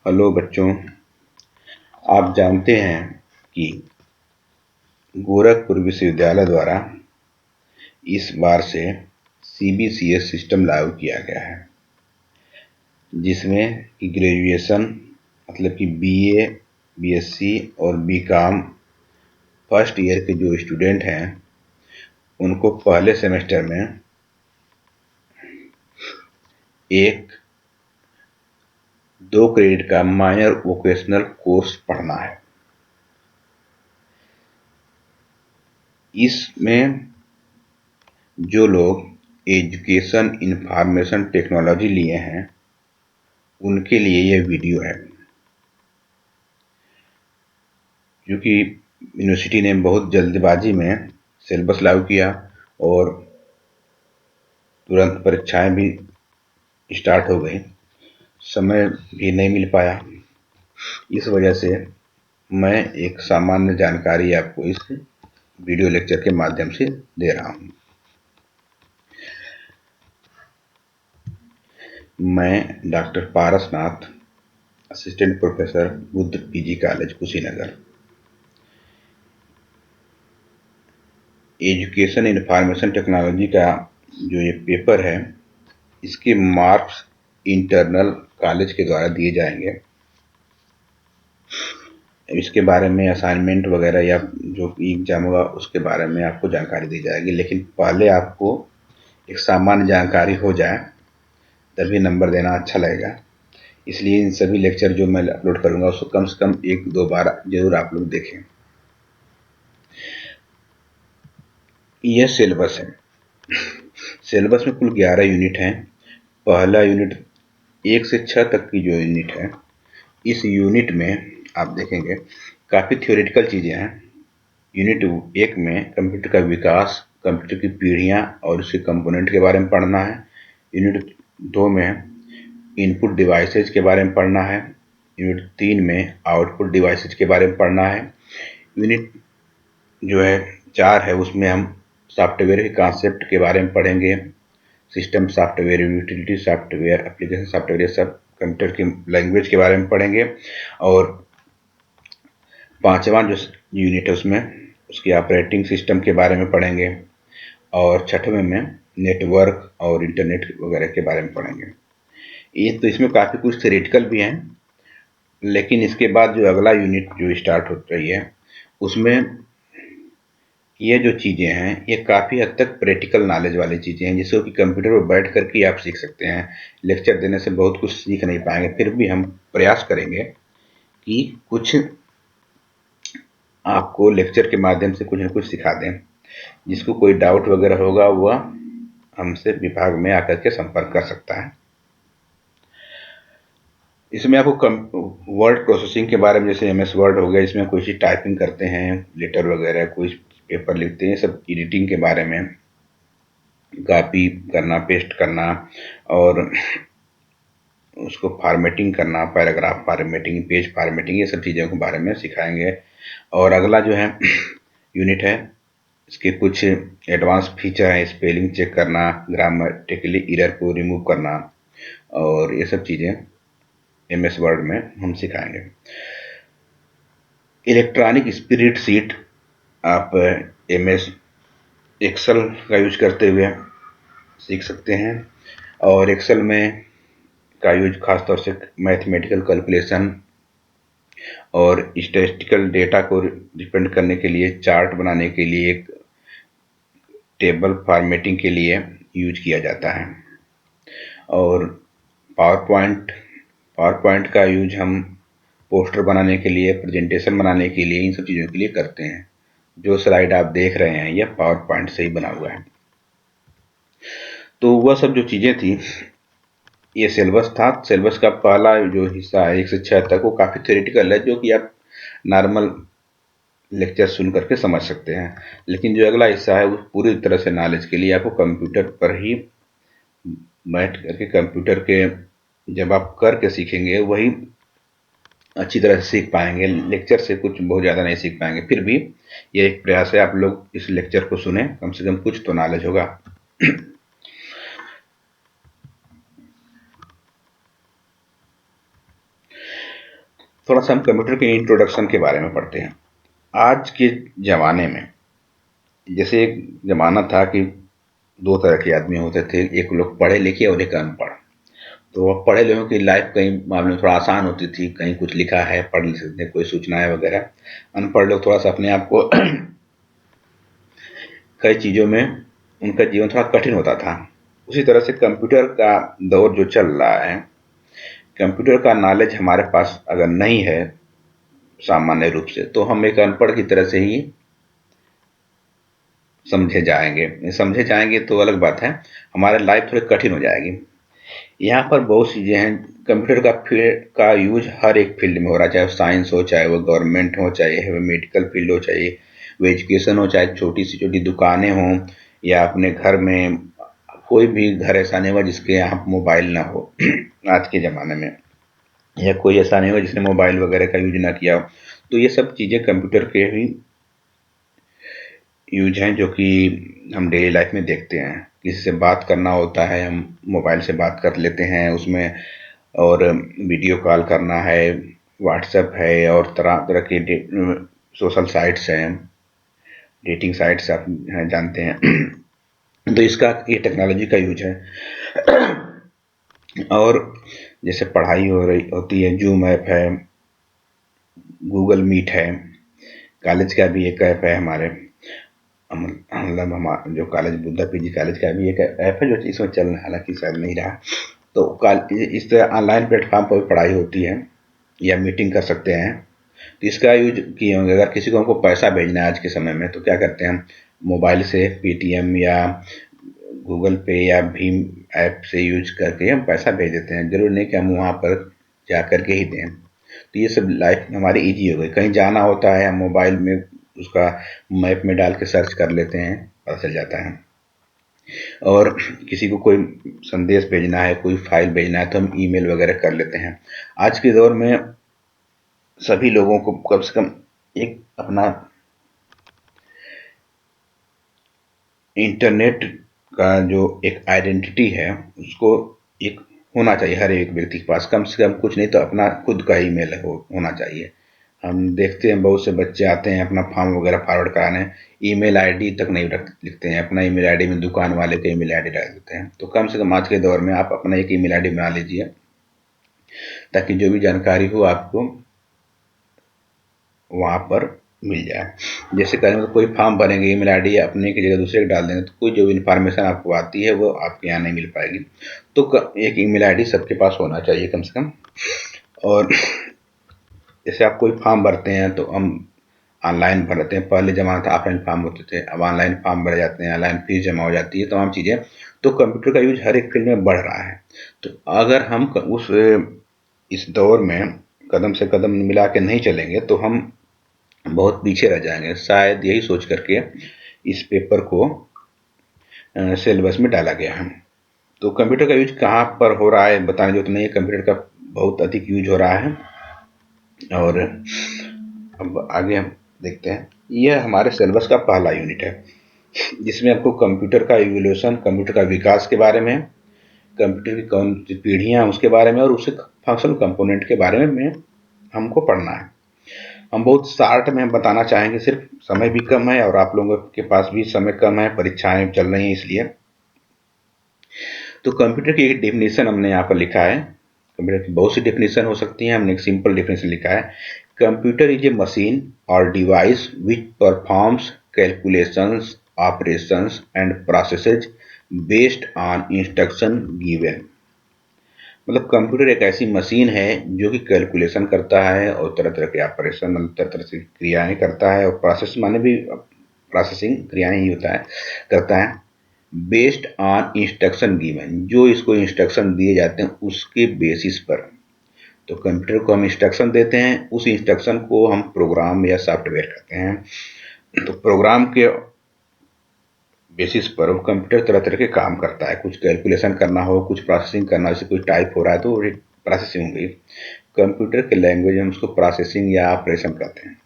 Hello बच्चों, आप जानते हैं कि गोरखपुर विश्वविद्यालय द्वारा इस बार से सीबीसीएस सिस्टम लागू किया गया है, जिसमें कि ग्रेजुएशन मतलब कि बीए, बीएससी और बीकॉम फर्स्ट ईयर के जो स्टूडेंट हैं उनको पहले सेमेस्टर में एक 2 क्रेडिट का माइनर वोकेशनल कोर्स पढ़ना है। इसमें जो लोग एजुकेशन इंफॉर्मेशन टेक्नोलॉजी लिए हैं उनके लिए यह वीडियो है, क्योंकि यूनिवर्सिटी ने बहुत जल्दबाजी में सिलेबस लागू किया और तुरंत परीक्षाएं भी स्टार्ट हो गई, समय भी नहीं मिल पाया। इस वजह से मैं एक सामान्य जानकारी आपको इस वीडियो लेक्चर के माध्यम से दे रहा हूं। मैं doctor Parasnath, assistant professor, Buddha PG college, Kushinagar. Education information technology का जो ये पेपर है, इसके मार्क्स इंटरनल कॉलेज के द्वारा दिए जाएंगे। इसके बारे में असाइनमेंट वगैरह या जो एग्जाम होगा उसके बारे में आपको जानकारी दी जाएगी, लेकिन पहले आपको एक सामान्य जानकारी हो जाए तभी नंबर देना अच्छा लगेगा। इसलिए इन सभी लेक्चर जो मैं अपलोड करूंगा उसको कम से कम 1-2 बार जरूर आप लोग देखें। यह सिलेबस है। सिलेबस में कुल 11 यूनिट हैं। पहला यूनिट 1 से 6 तक की जो यूनिट है, इस यूनिट में आप देखेंगे काफ़ी थ्योरेटिकल चीज़ें हैं। यूनिट 1 में कंप्यूटर का विकास, कंप्यूटर की पीढ़ियाँ और उसके कंपोनेंट के बारे में पढ़ना है। यूनिट 2 में इनपुट डिवाइसेज के बारे में पढ़ना है। यूनिट 3 में आउटपुट डिवाइसेज के बारे में पढ़ना है। यूनिट जो है 4 है, उसमें हम सॉफ्टवेयर के कॉन्सेप्ट के बारे में पढ़ेंगे। System software, utility software, application software, ये सब कंप्यूटर की लैंग्वेज के बारे में पढ़ेंगे। और 5वां जो यूनिट है उसमें उसकी ऑपरेटिंग सिस्टम के बारे में पढ़ेंगे। और 6वें में नेटवर्क और इंटरनेट वगैरह के बारे में पढ़ेंगे। ये तो इसमें काफ़ी कुछ थ्योरेटिकल भी हैं, लेकिन इसके बाद जो अगला यूनिट जो स्टार्ट हो रही है उसमें ये जो चीज़ें हैं ये काफ़ी हद तक प्रैक्टिकल नॉलेज वाली चीज़ें हैं, जिसको कि कंप्यूटर पर बैठ करके आप सीख सकते हैं। लेक्चर देने से बहुत कुछ सीख नहीं पाएंगे, फिर भी हम प्रयास करेंगे कि कुछ आपको लेक्चर के माध्यम से कुछ न कुछ सिखा दें। जिसको कोई डाउट वगैरह होगा वह हमसे विभाग में आकर के संपर्क कर सकता है। इसमें आपको वर्ड प्रोसेसिंग के बारे में, जैसे एमएस वर्ड हो गया, इसमें कोई चीज़ टाइपिंग करते हैं, लेटर वगैरह कोई पेपर लिखते हैं, सब एडिटिंग के बारे में, कॉपी करना, पेस्ट करना और उसको फॉर्मेटिंग करना, पैराग्राफ फॉर्मेटिंग, पेज फॉर्मेटिंग, ये सब चीज़ों के बारे में सिखाएंगे। और अगला जो है यूनिट है, इसके कुछ एडवांस फीचर है, स्पेलिंग चेक करना, ग्रामेटिकली एरर को रिमूव करना, और ये सब चीज़ें एमएस वर्ड में हम सिखाएंगे। इलेक्ट्रॉनिक स्प्रेडशीट आप एमएस एक्सेल का यूज करते हुए सीख सकते हैं। और एक्सेल में का यूज खासतौर से मैथमेटिकल कैलकुलेशन और स्टैटिस्टिकल डेटा को रिप्रेजेंट करने के लिए, चार्ट बनाने के लिए, एक टेबल फॉर्मेटिंग के लिए यूज किया जाता है। और पावर पॉइंट का यूज हम पोस्टर बनाने के लिए, प्रेजेंटेशन बनाने के लिए, इन सब चीज़ों के लिए करते हैं। जो स्लाइड आप देख रहे हैं यह पावर पॉइंट से ही बना हुआ है। तो वह सब जो चीज़ें थी, ये सिलेबस था। सिलेबस का पहला जो हिस्सा है 1 से 6 तक, वो काफ़ी थ्योरेटिकल है, जो कि आप नॉर्मल लेक्चर सुन करके समझ सकते हैं। लेकिन जो अगला हिस्सा है वो पूरी तरह से नॉलेज के लिए आपको कंप्यूटर पर ही बैठ करके, कंप्यूटर के जब आप करके सीखेंगे वही अच्छी तरह से सीख पाएंगे। लेक्चर से कुछ बहुत ज़्यादा नहीं सीख पाएंगे। फिर भी ये एक प्रयास है, आप लोग इस लेक्चर को सुने, कम से कम कुछ तो नॉलेज होगा। थोड़ा सा हम कंप्यूटर के इंट्रोडक्शन के बारे में पढ़ते हैं। आज के ज़माने में, जैसे एक ज़माना था कि दो तरह के आदमी होते थे, एक लोग पढ़े लिखे और एक अनपढ़। तो पढ़े लोगों की लाइफ कई मामले में थोड़ा आसान होती थी, कहीं कुछ लिखा है पढ़ सकते हैं, कोई सूचनाएं वगैरह। अनपढ़ लोग थोड़ा सा अपने आप को कई चीज़ों में उनका जीवन थोड़ा कठिन होता था। उसी तरह से कंप्यूटर का दौर जो चल रहा है, कंप्यूटर का नॉलेज हमारे पास अगर नहीं है सामान्य रूप से, तो हम एक अनपढ़ की तरह से ही समझे जाएंगे तो अलग बात है, हमारी लाइफ थोड़ी कठिन हो जाएगी। यहाँ पर बहुत चीज़ें हैं। कंप्यूटर का यूज हर एक फील्ड में हो रहा है, चाहे वो साइंस हो, चाहे वो गवर्नमेंट हो, चाहे वो मेडिकल फील्ड हो, चाहे वो एजुकेशन हो, चाहे छोटी से छोटी दुकानें हों, या अपने घर में कोई भी घर ऐसा नहीं हुआ जिसके यहाँ मोबाइल ना हो आज के ज़माने में, या कोई ऐसा नहीं हुआ जिसने मोबाइल वगैरह का यूज ना किया हो। तो ये सब चीज़ें कंप्यूटर के ही यूज हैं जो कि हम डेली लाइफ में देखते हैं। किसी से बात करना होता है, हम मोबाइल से बात कर लेते हैं उसमें, और वीडियो कॉल करना है, व्हाट्सएप है, और तरह तरह के सोशल साइट्स हैं, डेटिंग साइट्स आप जानते हैं। तो इसका ये टेक्नोलॉजी का यूज है। और जैसे पढ़ाई हो रही होती है, जूम ऐप है, गूगल मीट है, कॉलेज का भी एक ऐप है हमारे, मतलब हमारा जो कॉलेज बुद्धा पीजी कॉलेज का भी एक ऐप है जो इसमें चल रहा है, हालांकि शायद नहीं रहा। तो इस तरह ऑनलाइन प्लेटफॉर्म पर पढ़ाई होती है या मीटिंग कर सकते हैं। तो इसका यूज किए होंगे, अगर किसी को हमको पैसा भेजना है आज के समय में, तो क्या करते हैं हम, मोबाइल से पेटीएम या गूगल पे या भीम ऐप से यूज करके हम पैसा भेज देते हैं, जरूर नहीं कि हम वहाँ पर जा करके ही दें। तो ये सब लाइफ हमारी इजी हो गई। कहीं जाना होता है, हम मोबाइल में उसका मैप में डाल के सर्च कर लेते हैं, पता चल जाता है। और किसी को कोई संदेश भेजना है, कोई फाइल भेजना है, तो हम ईमेल वगैरह कर लेते हैं। आज के दौर में सभी लोगों को कम से कम एक अपना इंटरनेट का जो एक आइडेंटिटी है, उसको एक होना चाहिए हर एक व्यक्ति के पास, कम से कम कुछ नहीं तो अपना खुद का ईमेल होना चाहिए। हम देखते हैं बहुत से बच्चे आते हैं अपना फॉर्म वगैरह फॉरवर्ड कराने, ईमेल आईडी तक नहीं लिखते हैं, अपना ईमेल आईडी में दुकान वाले का ईमेल आईडी डाल देते हैं। तो कम से कम आज के दौर में आप अपना एक ईमेल आईडी बना लीजिए, ताकि जो भी जानकारी हो आपको वहाँ पर मिल जाए। जैसे करेंगे तो कोई फॉर्म भरेंगे, ईमेल आईडी अपने की जगह दूसरे की डाल देंगे, तो कोई जो इन्फॉर्मेशन आपको आती है वो आपके यहाँ नहीं मिल पाएगी। तो एक ईमेल आईडी सबके पास होना चाहिए कम से कम। और जैसे आप कोई फॉर्म भरते हैं तो हम ऑनलाइन भरते हैं, पहले जमाना था ऑफलाइन फॉर्म होते थे, अब ऑनलाइन फॉर्म भरे जाते हैं, ऑनलाइन फीस जमा हो जाती है, तमाम चीज़ें। तो कंप्यूटर का यूज हर एक फील्ड में बढ़ रहा है। तो अगर हम इस दौर में कदम से कदम मिला के नहीं चलेंगे तो हम बहुत पीछे रह जाएंगे। शायद यही सोच करके इस पेपर को सिलेबस में डाला गया है। तो कंप्यूटर का यूज कहाँ पर हो रहा है बताने जो तो नहीं है, कंप्यूटर का बहुत अधिक यूज हो रहा है। और अब आगे हम देखते हैं, यह हमारे सिलेबस का पहला यूनिट है, जिसमें आपको कंप्यूटर का इवोल्यूशन, कंप्यूटर का विकास के बारे में, कंप्यूटर की कौन सी पीढ़ियाँ उसके बारे में, और उसके फंक्शनल कंपोनेंट के बारे में हमको पढ़ना है। हम बहुत शार्ट में बताना चाहेंगे, सिर्फ समय भी कम है और आप लोगों के पास भी समय कम है, परीक्षाएं चल रही हैं इसलिए। तो कंप्यूटर की एक डेफिनेशन हमने यहाँ पर लिखा है। कंप्यूटर की बहुत सी डेफिनेशन हो सकती हैं, हमने एक सिंपल डेफिनेशन लिखा है। कंप्यूटर इज ए मशीन और device which performs calculations, operations and processes based on instruction given. मतलब कंप्यूटर एक ऐसी मशीन है जो कि कैलकुलेशन करता है और तरह तरह के ऑपरेशन, मतलब तरह तरह से क्रियाएं करता है, और प्रोसेस माने भी प्रोसेसिंग क्रियाएं ही होता है, करता है बेस्ड ऑन इंस्ट्रक्शन गिवन, जो इसको इंस्ट्रक्शन दिए जाते हैं उसके बेसिस पर। तो कंप्यूटर को हम इंस्ट्रक्शन देते हैं, उस इंस्ट्रक्शन को हम प्रोग्राम या सॉफ्टवेयर कहते हैं। तो प्रोग्राम के बेसिस पर कंप्यूटर तरह तरह के काम करता है, कुछ कैलकुलेशन करना हो, कुछ प्रोसेसिंग करना, जैसे कुछ टाइप हो रहा है तो प्रोसेसिंग हो गई। कंप्यूटर के लैंग्वेज हम उसको प्रोसेसिंग या ऑपरेशन कहते हैं।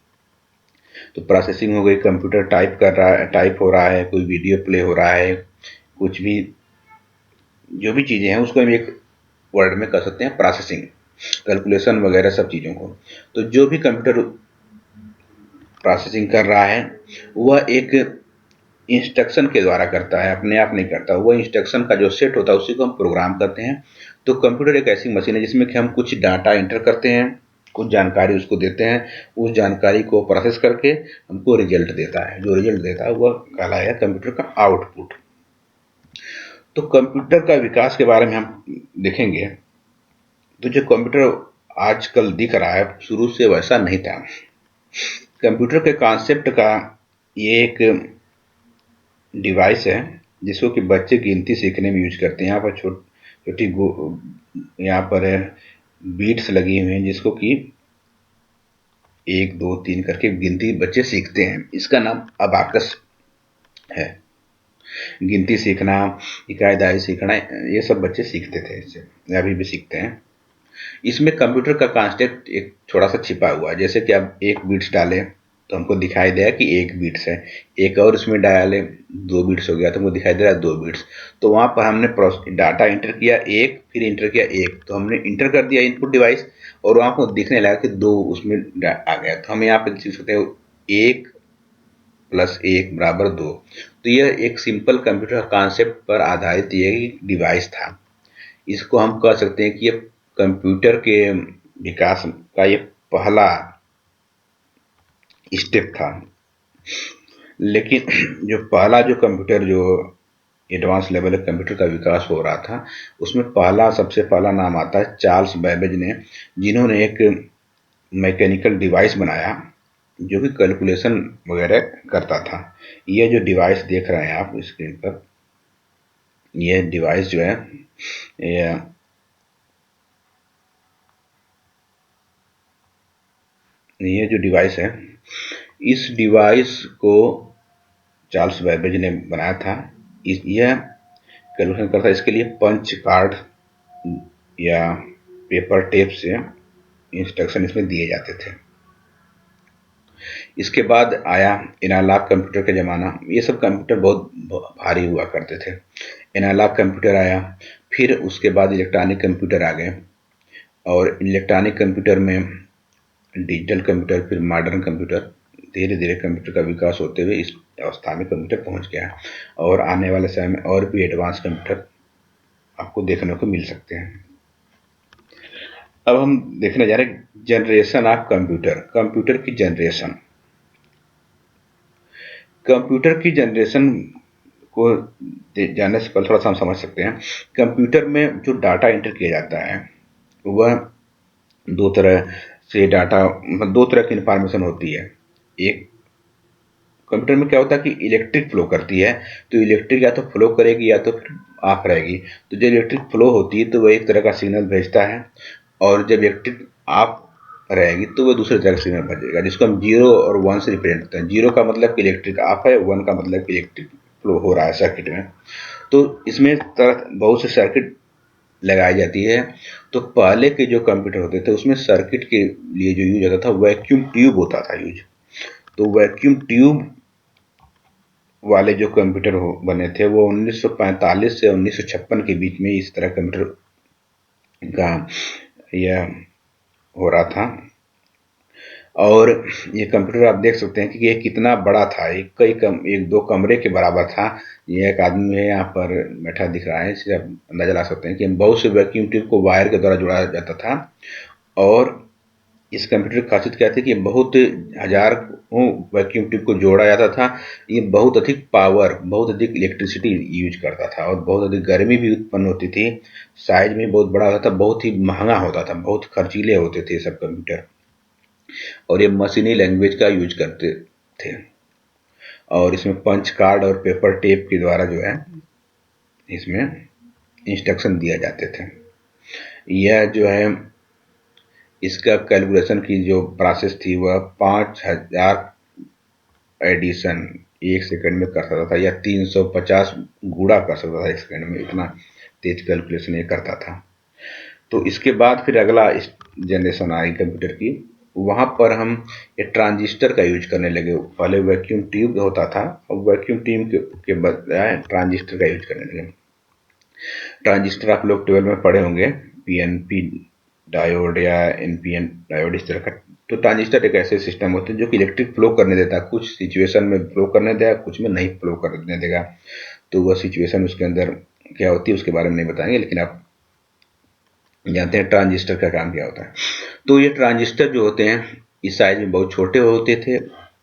तो प्रोसेसिंग हो गई, कंप्यूटर टाइप कर रहा है, टाइप हो रहा है, कोई वीडियो प्ले हो रहा है, कुछ भी जो भी चीज़ें हैं उसको हम एक वर्ड में कर सकते हैं प्रोसेसिंग। कैलकुलेशन वगैरह सब चीज़ों को। तो जो भी कंप्यूटर प्रोसेसिंग कर रहा है वह एक इंस्ट्रक्शन के द्वारा करता है, अपने आप नहीं करता। वह इंस्ट्रक्शन का जो सेट होता है उसी को हम प्रोग्राम करते हैं। तो कंप्यूटर एक ऐसी मशीन है जिसमें कि हम कुछ डाटा एंटर करते हैं, कुछ जानकारी उसको देते हैं, उस जानकारी को प्रोसेस करके हमको रिजल्ट देता है। जो रिजल्ट देता है वह कहलाएगा कंप्यूटर का आउटपुट। तो कंप्यूटर का विकास के बारे में हम देखेंगे तो जो कंप्यूटर आजकल दिख रहा है शुरू से वैसा नहीं था। कंप्यूटर के कॉन्सेप्ट का ये एक डिवाइस है जिसको कि बच्चे गिनती सीखने में यूज करते हैं। यहाँ पर छोटी यहाँ पर बीट्स लगी हुई हैं जिसको कि 1 2 3 करके गिनती बच्चे सीखते हैं। इसका नाम अबाकस है। गिनती सीखना, इकाईदारी सीखना, ये सब बच्चे सीखते थे इससे, अभी भी सीखते हैं। इसमें कंप्यूटर का कॉन्सेप्ट एक थोड़ा सा छिपा हुआ है। जैसे कि आप 1 बिट्स डालें तो हमको दिखाई देगा कि 1 बिट्स है, एक और इसमें डालें 2 बिट्स हो गया तो हमको दिखाई दे रहा है 2 बिट्स। तो वहाँ पर हमने डाटा इंटर किया 1, फिर इंटर किया 1, तो हमने इंटर कर दिया इनपुट डिवाइस और वहाँ को दिखने लगा कि 2 उसमें आ गया। तो हम यहाँ पर सीख सकते हैं 1 + 1 = 2। तो यह एक सिंपल कंप्यूटर कॉन्सेप्ट पर आधारित ये डिवाइस था। इसको हम कह सकते हैं कि ये कंप्यूटर के विकास का ये पहला स्टेप था। लेकिन जो कंप्यूटर जो एडवांस लेवल कंप्यूटर का विकास हो रहा था उसमें सबसे पहला नाम आता है चार्ल्स बेबेज ने, जिन्होंने एक मैकेनिकल डिवाइस बनाया जो कि कैलकुलेशन वगैरह करता था। ये जो डिवाइस देख रहे हैं आप स्क्रीन पर, यह डिवाइस जो है ये जो डिवाइस है, इस डिवाइस को चार्ल्स बेबेज ने बनाया था। यह कैलकुलेशन करता है। इसके लिए पंच कार्ड या पेपर टेप से इंस्ट्रक्शन इसमें दिए जाते थे। इसके बाद आया एनालॉग कंप्यूटर का ज़माना। ये सब कंप्यूटर बहुत भारी हुआ करते थे। एनालॉग कंप्यूटर आया, फिर उसके बाद इलेक्ट्रॉनिक कंप्यूटर आ गए और इलेक्ट्रॉनिक कंप्यूटर में डिजिटल कंप्यूटर, फिर मॉडर्न कंप्यूटर। धीरे धीरे कंप्यूटर का विकास होते हुए इस अवस्था में कंप्यूटर पहुंच गया और आने वाले समय में और भी एडवांस कंप्यूटर आपको देखने को मिल सकते हैं। अब हम देखने जा रहे हैं जनरेशन ऑफ कंप्यूटर, कंप्यूटर की जनरेशन। कंप्यूटर की जनरेशन को जानने से पहले थोड़ा सा हम समझ सकते हैं। कंप्यूटर में जो डाटा एंटर किया जाता है वह दो तरह की इंफॉर्मेशन होती है। एक कंप्यूटर में क्या होता है कि इलेक्ट्रिक फ्लो करती है, तो इलेक्ट्रिक या तो फ्लो करेगी या तो फिर ऑफ रहेगी। तो जब इलेक्ट्रिक फ्लो होती है तो वह एक तरह का सिग्नल भेजता है और जब इलेक्ट्रिक ऑफ रहेगी तो वह दूसरे तरह का सिग्नल भेजेगा, जिसको हम 0 और 1 से रिप्रेजेंट करते हैं। 0 का मतलब कि इलेक्ट्रिक ऑफ है, 1 का मतलब कि इलेक्ट्रिक फ्लो हो रहा है सर्किट में। तो इसमें बहुत से सर्किट लगाई जाती है। तो पहले के जो कंप्यूटर होते थे उसमें सर्किट के लिए जो यूज होता था वैक्यूम ट्यूब होता था यूज। तो वैक्यूम ट्यूब वाले जो कंप्यूटर बने थे वो 1945 से 1956 के बीच में इस तरह कंप्यूटर का यह हो रहा था। और ये कंप्यूटर आप देख सकते हैं कि ये कितना बड़ा था, एक दो कमरे के बराबर था। ये एक आदमी है यहाँ पर बैठा दिख रहा है, इससे आप अंदाजा ला सकते हैं कि बहुत से वैक्यूम ट्यूब को वायर के द्वारा जोड़ा जाता था। और इस कंप्यूटर की खासियत क्या थी कि बहुत हजारों वैक्यूम ट्यूब को जोड़ा जाता था। ये बहुत अधिक पावर, बहुत अधिक इलेक्ट्रिसिटी यूज करता था और बहुत अधिक गर्मी भी उत्पन्न होती थी। साइज में बहुत बड़ा होता था, बहुत ही महंगा होता था, बहुत खर्चीले होते थे सब कंप्यूटर। और ये मशीनी लैंग्वेज का यूज करते थे और इसमें पंच कार्ड और पेपर टेप के द्वारा जो है इसमें इंस्ट्रक्शन दिया जाते थे। यह जो है इसका कैलकुलेशन की जो प्रोसेस थी वह 5000 एडिशन 1 सेकंड में कर सकता था या 350 गुणा कर सकता था 1 सेकंड में। इतना तेज कैलकुलेशन ये करता था। तो इसके बाद फिर अगला जनरेशन आई कंप्यूटर की, वहाँ पर हम ये ट्रांजिस्टर का यूज करने लगे। पहले वैक्यूम ट्यूब होता था, अब वैक्यूम ट्यूब के बजाय ट्रांजिस्टर का यूज करने लगे। ट्रांजिस्टर आप लोग 12 में पढ़े होंगे, पीएनपी डायोड या एनपीएन डायोड इस तरह का। तो ट्रांजिस्टर एक ऐसे सिस्टम होते हैं जो कि इलेक्ट्रिक फ्लो करने देता है, कुछ सिचुएशन में फ्लो करने देगा, कुछ में नहीं फ्लो करने देगा। तो वह सिचुएशन उसके अंदर क्या होती है उसके बारे में नहीं बताएंगे, लेकिन आप जानते हैं ट्रांजिस्टर का काम क्या होता है। तो ये ट्रांजिस्टर जो होते हैं इस साइज में बहुत छोटे होते थे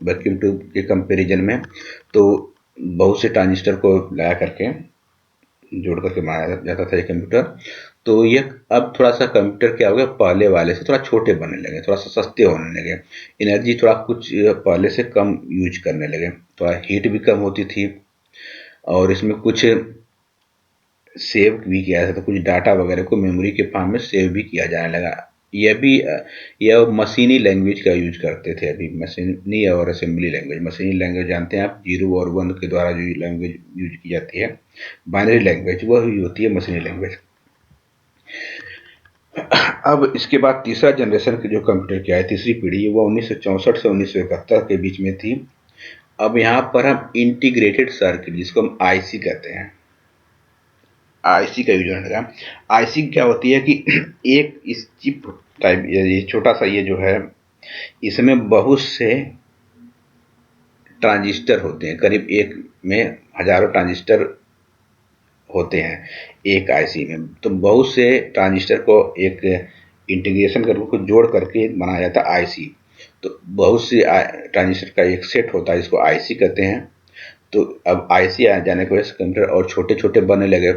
वैक्यूम ट्यूब के कंपैरिजन में। तो बहुत से ट्रांजिस्टर को लगा करके जोड़ करके बनाया जाता था ये कंप्यूटर। तो ये अब थोड़ा सा कंप्यूटर क्या हो गया, पहले वाले से थोड़ा छोटे बनने लगे, थोड़ा सा सस्ते होने लगे, एनर्जी थोड़ा कुछ पहले से कम यूज करने लगे, थोड़ा हीट भी कम होती थी, और इसमें कुछ सेव भी किया जाता था, कुछ डाटा वगैरह को मेमोरी के फॉर्म में सेव भी किया जाने लगा। यह मशीनी लैंग्वेज का यूज करते थे अभी, मशीनी और असेंबली लैंग्वेज। मशीनी लैंग्वेज जानते हैं आप, 0 और 1 के द्वारा जो लैंग्वेज यूज की जाती है, बाइनरी लैंग्वेज, वह ही होती है मशीनी लैंग्वेज। अब इसके बाद तीसरा जनरेशन के जो कंप्यूटर की आई, तीसरी पीढ़ी, वो 1964 से 1971 के बीच में थी। अब यहाँ पर हम इंटीग्रेटेड सर्किट, जिसको हम आईसी कहते हैं, आईसी का यूज होने लगा। आईसी क्या होती है कि एक इस चिप टाइप, ये छोटा सा ये जो है, इसमें बहुत से ट्रांजिस्टर होते हैं, करीब एक में हजारों ट्रांजिस्टर होते हैं एक आईसी में। तो बहुत से ट्रांजिस्टर को एक इंटीग्रेशन करके कुछ जोड़ करके बनाया जाता है आईसी। तो बहुत से ट्रांजिस्टर का एक सेट होता है, जिसको आईसी कहते हैं। तो अब आईसी आ जाने की वजह से कंप्यूटर और छोटे छोटे बनने लगे,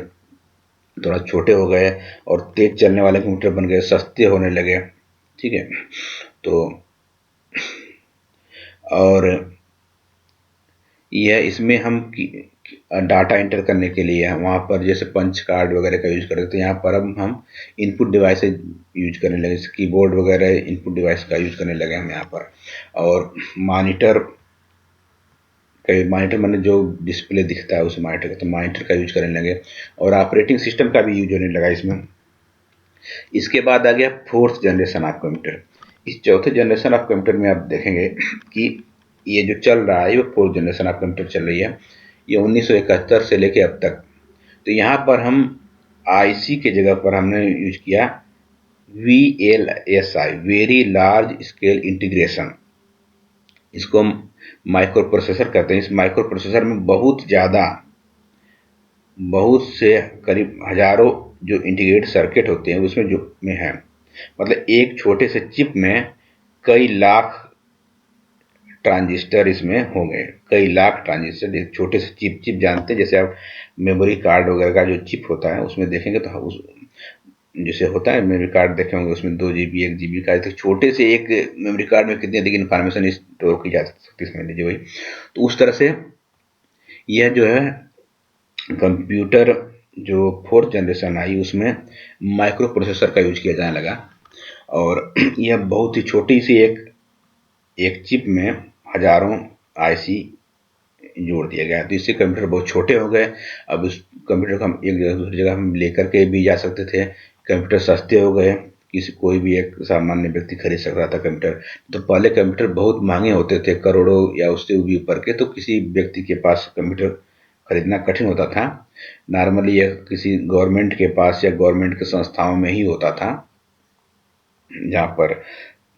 थोड़ा छोटे हो गए, और तेज चलने वाले कंप्यूटर बन गए, सस्ते होने लगे। ठीक है। तो और यह इसमें हम डाटा एंटर करने के लिए वहाँ पर जैसे पंच कार्ड वगैरह का यूज करते थे, यहाँ पर अब हम इनपुट डिवाइस यूज करने लगे, जैसे कीबोर्ड वगैरह इनपुट डिवाइस का यूज करने लगे हम यहाँ पर। और मॉनिटर मैंने जो डिस्प्ले दिखता है उस मॉनिटर का, तो मॉनिटर का यूज करने लगे, और ऑपरेटिंग सिस्टम का भी यूज होने लगा इसमें। इसके बाद आ गया फोर्थ जनरेशन ऑफ कंप्यूटर। इस चौथे जनरेशन ऑफ कंप्यूटर में आप देखेंगे कि ये जो चल रहा है, ये फोर्थ जनरेशन ऑफ कंप्यूटर चल रही है, ये 1971 से लेके अब तक। तो यहाँ पर हम आईसी के जगह पर हमने यूज किया VLSI, very large scale integration. इसको हम माइक्रो प्रोसेसर कहते हैं। इस माइक्रो प्रोसेसर में बहुत से करीब हजारों जो इंटीग्रेटेड सर्किट होते हैं उसमें जो में है, मतलब एक छोटे से चिप में कई लाख ट्रांजिस्टर इसमें होंगे, कई लाख ट्रांजिस्टर। एक छोटे से चिप जानते हैं, जैसे आप मेमोरी कार्ड वगैरह का जो चिप होता है उसमें देखेंगे तो उस जैसे होता है मेमोरी कार्ड देखे होंगे, उसमें 2 GB 1 GB का, तो छोटे से एक मेमोरी कार्ड में कितनी अधिक इन्फॉर्मेशन स्टोर की जा सकती है, समझ लीजिए वही। तो उस तरह से यह जो है कंप्यूटर जो फोर्थ जनरेशन आई उसमें माइक्रो प्रोसेसर का यूज किया जाने लगा, और यह बहुत ही छोटी सी एक चिप में हजारों आईसी जोड़ दिया गया। तो इससे कंप्यूटर बहुत छोटे हो गए। अब उस कंप्यूटर को हम एक जगह दूसरी जगह हम लेकर के भी जा सकते थे। कंप्यूटर सस्ते हो गए, कोई भी एक सामान्य व्यक्ति खरीद सकता था कंप्यूटर। तो पहले कंप्यूटर बहुत महंगे होते थे, करोड़ों या उससे भी ऊपर के, तो किसी व्यक्ति के पास कंप्यूटर खरीदना कठिन होता था। नॉर्मली यह किसी गवर्नमेंट के पास या गवर्नमेंट के संस्थाओं में ही होता था, जहाँ पर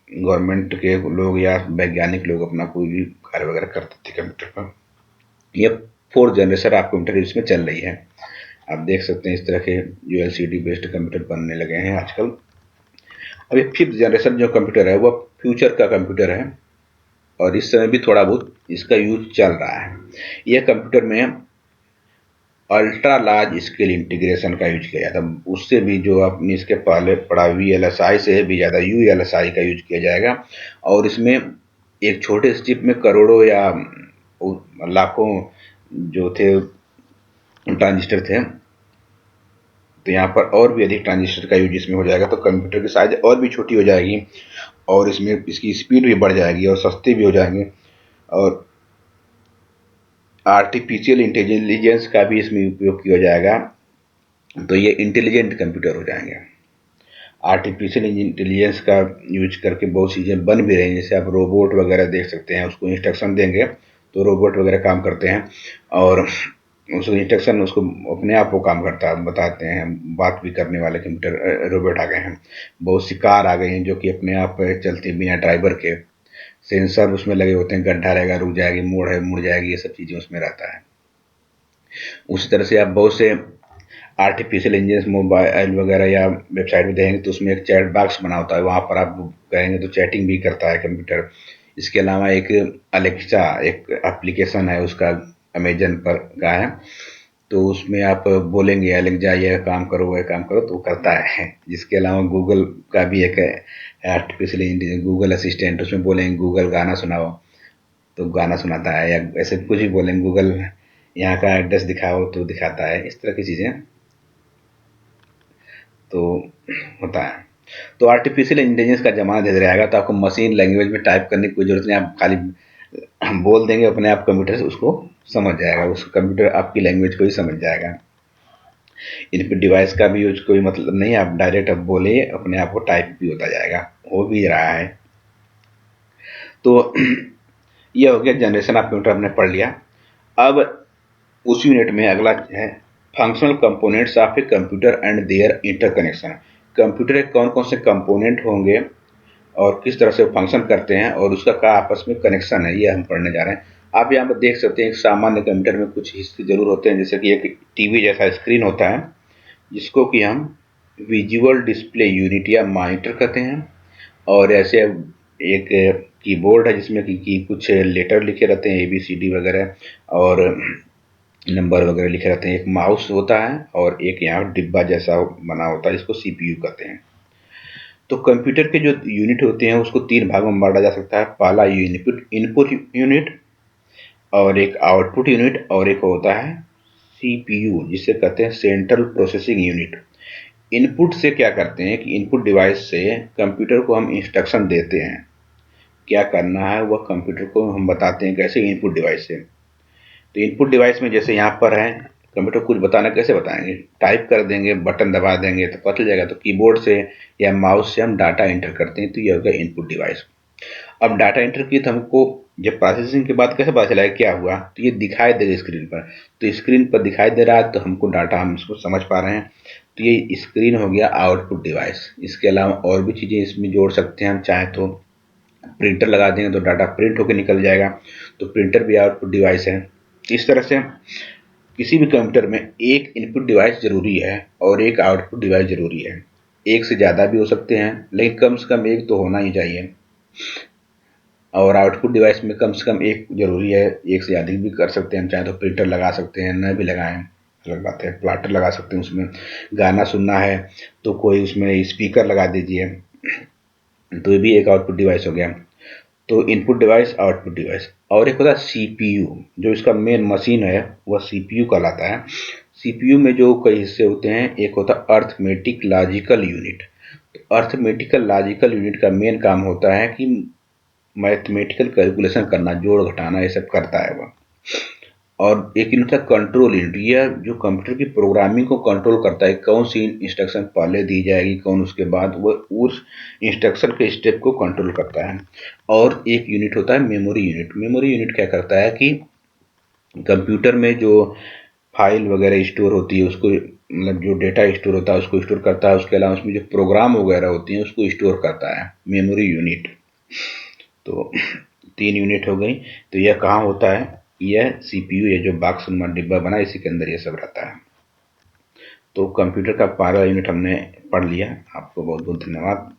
गवर्नमेंट के लोग या वैज्ञानिक लोग अपना कोई भी कार्य वगैरह करते थे कंप्यूटर पर। यह फोर्थ जनरेशन ऑफ कंप्यूटर इसमें चल रही है। आप देख सकते हैं इस तरह के जो LCD बेस्ड कंप्यूटर बनने लगे हैं आजकल। अभी फिफ्थ जनरेशन जो कंप्यूटर है वह फ्यूचर का कंप्यूटर है, और इस समय भी थोड़ा बहुत इसका यूज चल रहा है। यह कंप्यूटर में अल्ट्रा लार्ज स्केल इंटीग्रेशन का यूज किया जाता है। उससे भी जो आपने इसके पहले पढ़ा VLSI से भी ज़्यादा ULSI का यूज किया जाएगा, और इसमें एक छोटे से चिप में करोड़ों या लाखों जो थे ट्रांजिस्टर थे। तो यहाँ पर और भी अधिक ट्रांजिस्टर का यूज इसमें हो जाएगा, तो कंप्यूटर की साइज और भी छोटी हो जाएगी, और इसमें इसकी स्पीड भी बढ़ जाएगी, और सस्ते भी हो जाएंगे, और आर्टिफिशियल इंटेलिजेंस का भी इसमें उपयोग किया जाएगा। तो ये इंटेलिजेंट कंप्यूटर हो जाएंगे। आर्टिफिशियल इंटेलिजेंस का यूज करके बहुत चीज़ें बन भी रही हैं, जैसे आप रोबोट वगैरह देख सकते हैं, उसको इंस्ट्रक्शन देंगे तो रोबोट वगैरह काम करते हैं। और उसको इंस्ट्रक्शन उसको अपने आप वो काम करता है, बताते हैं। बात भी करने वाले कंप्यूटर रोबोट आ गए हैं, बहुत सी कार आ गई हैं जो कि अपने आप चलती हैं बिना ड्राइवर के। सेंसर उसमें लगे होते हैं, गड्ढा रहेगा रुक जाएगी, मोड़ है मुड़ जाएगी, ये सब चीज़ें उसमें रहता है। उसी तरह से आप बहुत से आर्टिफिशियल इंटेलिजेंस मोबाइल वगैरह या वेबसाइट में देखेंगे तो उसमें एक चैट बॉक्स बना होता है, वहाँ पर आप कहेंगे तो चैटिंग भी करता है कंप्यूटर। इसके अलावा एक अलेक्सा एक एप्लीकेशन है उसका, अमेजन पर का है, तो उसमें आप बोलेंगे अलेक्सा यह काम करो वह काम करो तो वो करता है। जिसके अलावा गूगल का भी एक आर्टिफिशियल इंटेलिजेंस गूगल असिस्टेंट, उसमें बोलेंगे गूगल गाना सुनाओ तो गाना सुनाता है, या ऐसे कुछ भी बोलेंगे गूगल यहाँ का एड्रेस दिखाओ तो दिखाता है। इस तरह की चीज़ें तो होता है। तो आर्टिफिशियल इंटेलिजेंस का ज़माना धीरे धीरे आएगा, तो आपको मशीन लैंग्वेज में टाइप करने की कोई ज़रूरत नहीं, आप खाली बोल देंगे अपने आप कंप्यूटर से उसको समझ जाएगा, उस कंप्यूटर आपकी लैंग्वेज को ही समझ जाएगा। इनपुट डिवाइस का भी कोई मतलब नहीं, आप डायरेक्ट अब बोले अपने आप को टाइप भी होता जाएगा, हो भी रहा है। तो ये हो गया जनरेशन ऑफ कंप्यूटर, हमने पढ़ लिया। अब उस यूनिट में अगला है functional components of a computer and their interconnection. Computer के कौन कौन से कंपोनेंट होंगे और किस तरह से फंक्शन करते हैं और उसका क्या आपस में कनेक्शन है, ये हम पढ़ने जा रहे हैं। आप यहाँ पर देख सकते हैं एक सामान्य कंप्यूटर में कुछ हिस्से जरूर होते हैं, जैसे कि एक टीवी जैसा स्क्रीन होता है जिसको कि हम विजुअल डिस्प्ले यूनिट या मॉनिटर कहते हैं, और ऐसे एक कीबोर्ड है जिसमें कि कुछ लेटर लिखे रहते हैं ABCD वगैरह और नंबर वगैरह लिखे रहते हैं। एक माउस होता है और एक यहाँ डिब्बा जैसा बना होता है जिसको CPU कहते हैं। तो कंप्यूटर के जो यूनिट होते हैं उसको तीन भागों में बांटा जा सकता है। पहला इनपुट इनपुट यूनिट और एक आउटपुट यूनिट और एक होता है CPU जिसे कहते हैं सेंट्रल प्रोसेसिंग यूनिट। इनपुट से क्या करते हैं कि इनपुट डिवाइस से कंप्यूटर को हम इंस्ट्रक्शन देते हैं, क्या करना है वह कंप्यूटर को हम बताते हैं कैसे, इनपुट डिवाइस से। तो इनपुट डिवाइस में जैसे यहाँ पर है, कंप्यूटर कुछ बताना कैसे बताएंगे, टाइप कर देंगे, बटन दबा देंगे तो पता चल जाएगा। तो कीबोर्ड से या माउस से हम डाटा एंटर करते हैं, तो ये हो गया इनपुट डिवाइस। अब डाटा एंटर की तो हमको जब प्रोसेसिंग के बाद कैसे पता चलेगा क्या हुआ, तो ये दिखाई देगा स्क्रीन पर। तो स्क्रीन पर दिखाई दे रहा है तो हमको डाटा, हम इसको समझ पा रहे हैं। तो ये स्क्रीन हो गया आउटपुट डिवाइस। इसके अलावा और भी चीज़ें इसमें जोड़ सकते हैं हम चाहे तो, प्रिंटर लगा देंगे तो डाटा प्रिंट होकर निकल जाएगा, तो प्रिंटर भी आउटपुट डिवाइस है। इस तरह से किसी भी कंप्यूटर में एक इनपुट डिवाइस जरूरी है और एक आउटपुट डिवाइस जरूरी है। एक से ज़्यादा भी हो सकते हैं लेकिन कम से कम एक तो होना ही चाहिए, और आउटपुट डिवाइस में कम से कम एक जरूरी है, एक से अधिक भी कर सकते हैं हम चाहे तो। प्रिंटर लगा सकते हैं, न भी लगाएं अलग बात है, प्लाटर लगा सकते हैं। उसमें गाना सुनना है तो कोई उसमें स्पीकर लगा दीजिए, तो ये भी एक आउटपुट डिवाइस हो गया। तो इनपुट डिवाइस आउटपुट डिवाइस। और एक होता है CPU, जो इसका मेन मशीन है वह CPU कहलाता है। CPU में जो कई हिस्से होते हैं, एक होता है अर्थमेटिक लॉजिकल यूनिट। तो अर्थमेटिकल लॉजिकल यूनिट का मेन काम होता है कि मैथमेटिकल कैलकुलेशन करना, जोड़ घटाना, ये सब करता है वह। और एक यूनिट है कंट्रोल यूनिट, यह जो कंप्यूटर की प्रोग्रामिंग को कंट्रोल करता है, कौन सी इंस्ट्रक्शन पहले दी जाएगी कौन उसके बाद, वह उस इंस्ट्रक्शन के स्टेप को कंट्रोल करता है। और एक यूनिट होता है मेमोरी यूनिट। मेमोरी यूनिट क्या करता है कि कंप्यूटर में जो फाइल वगैरह स्टोर होती है उसको, मतलब जो डेटा स्टोर होता है उसको स्टोर करता है। उसके अलावा उसमें जो प्रोग्राम वगैरह होती हैं उसको स्टोर करता है मेमोरी यूनिट। तो तीन यूनिट हो गई। तो यह कहाँ होता है, यह CPU, ये जो बॉक्स डिब्बा बना इसी के अंदर ये सब रहता है। तो कंप्यूटर का 12 यूनिट हमने पढ़ लिया। आपको बहुत बहुत धन्यवाद।